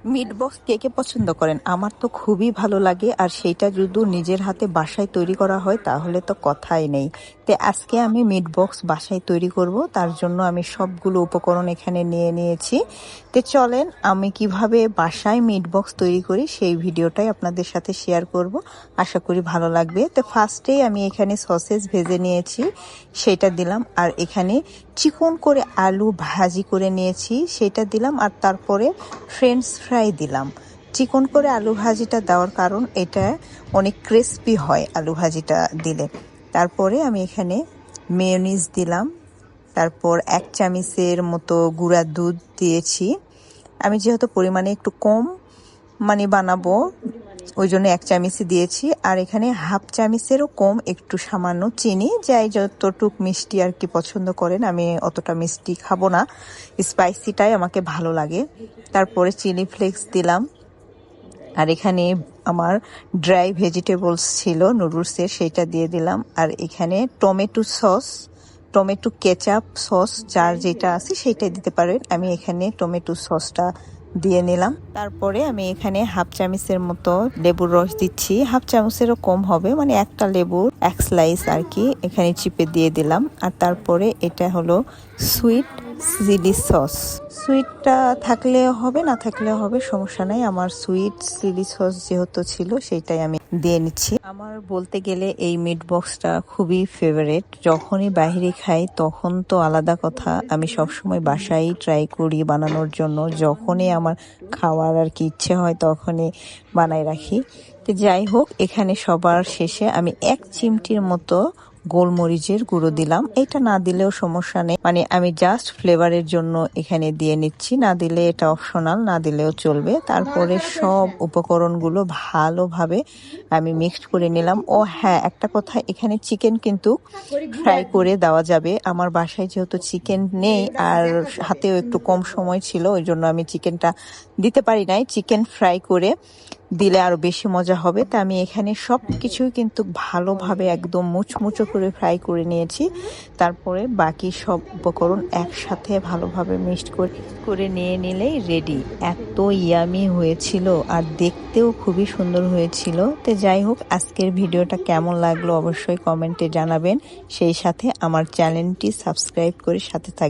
Meat box কে কে পছন্দ করেন? আমার তো খুবই ভালো লাগে, আর সেইটা যদি নিজের হাতে বাসায় তৈরি করা হয় তাহলে তো কথাই নেই। তো আজকে আমি মিট বক্স বাসায় তৈরি করব, তার জন্য আমি সবগুলো উপকরণ এখানে নিয়ে নিয়েছি। তো চলেন আমি কিভাবে বাসায় মিট বক্স তৈরি করি সেই ভিডিওটাই আপনাদের সাথে শেয়ার করব, আশা করি ভালো লাগবে। তো ফার্স্টেই আমি এখানে সসেজ ভেজে নিয়েছি, সেটা দিলাম। আর এখানে চিকন করে আলু ভাজি করে নিয়েছি, সেটা দিলাম। আর তারপরে ফ্রেঞ্চ ফ্রাই দিলাম। চিকন করে আলু ভাজিটা দেওয়ার কারণ এটা অনেক ক্রিস্পি হয় আলু ভাজিটা দিলে। তারপরে আমি এখানে মেয়োনিজ দিলাম, তারপর 1 চামচের মতো গুঁড়া দুধ দিয়েছি। আমি যেহেতু পরিমাণে একটু কম বানাবো, ওই জন্য 1 চামচই দিয়েছি। আর এখানে হাফ চামচেরও কম একটু সামান্য চিনি, যাই যতটুক মিষ্টি আর কি পছন্দ করেন। আমি অতটা মিষ্টি খাবো না, স্পাইসিটাই আমাকে ভালো লাগে। তারপরে চিলি ফ্লেক্স দিলাম। আর এখানে আমার ড্রাই ভেজিটেবলস ছিল নুডলসের, সেইটা দিয়ে দিলাম। আর এখানে টমেটো কেচাপ সস যার যেটা আছে সেইটাই দিতে পারেন। আমি এখানে টমেটো সসটা দিয়ে নিলাম। তারপরে আমি এখানে হাফ চামচের মতো লেবুর রস দিচ্ছি, হাফ চামচেরও কম হবে, একটা লেবুর 1 স্লাইস আর কি এখানে চিপে দিয়ে দিলাম। আর তারপরে এটা হলো সুইট চিলি সস। সুইটটা থাকলে হবে, না থাকলে হবে, সমস্যা নাই। আমার সুইট চিলি সস যেহেতু ছিল সেইটাই আমি দিয়ে নিচ্ছি। আমার বলতে গেলে এই মিট বক্সটা খুবই ফেভারিট। যখনই বাইরে খাই তখন তো আলাদা কথা, আমি সবসময় বাসায় ট্রাই করি বানানোর জন্য। যখনই আমার খাওয়ার আর কি ইচ্ছে হয় তখনই বানাই রাখি। তো যাই হোক, এখানে সবার শেষে আমি 1 চিমটির মতো গোলমরিচের গুঁড়ো দিলাম। এটা না দিলেও সমস্যা নেই, আমি জাস্ট ফ্লেভারের জন্য এখানে দিয়ে নিচ্ছি, না দিলে এটা অপশনাল, না দিলেও চলবে। তারপরে সব উপকরণগুলো ভালোভাবে আমি মিক্সড করে নিলাম। ও হ্যাঁ, একটা কথা, এখানে চিকেন কিন্তু ফ্রাই করে দেওয়া যাবে। আমার বাসায় যেহেতু চিকেন নেই আর হাতেও একটু কম সময় ছিল, ওই জন্য আমি চিকেনটা দিতে পারি নাই। চিকেন ফ্রাই করে দিলে আরো বেশি মজা হবে। তা আমি এখানে সব কিছুই কিন্তু ভালোভাবে একদম মুচমুচো করে ফ্রাই করে নিয়েছি। তারপরে বাকি সব উপকরণ একসাথে ভালোভাবে মিক্সড করে নিয়ে নিলেই রেডি। এত ইয়ামি হয়েছিল আর দেখতেও খুবই সুন্দর হয়েছিল। তো যাই হোক, আজকের ভিডিওটা কেমন লাগলো অবশ্যই কমেন্টে জানাবেন, সেই সাথে আমার চ্যানেলটি সাবস্ক্রাইব করে সাথে থাকবেন।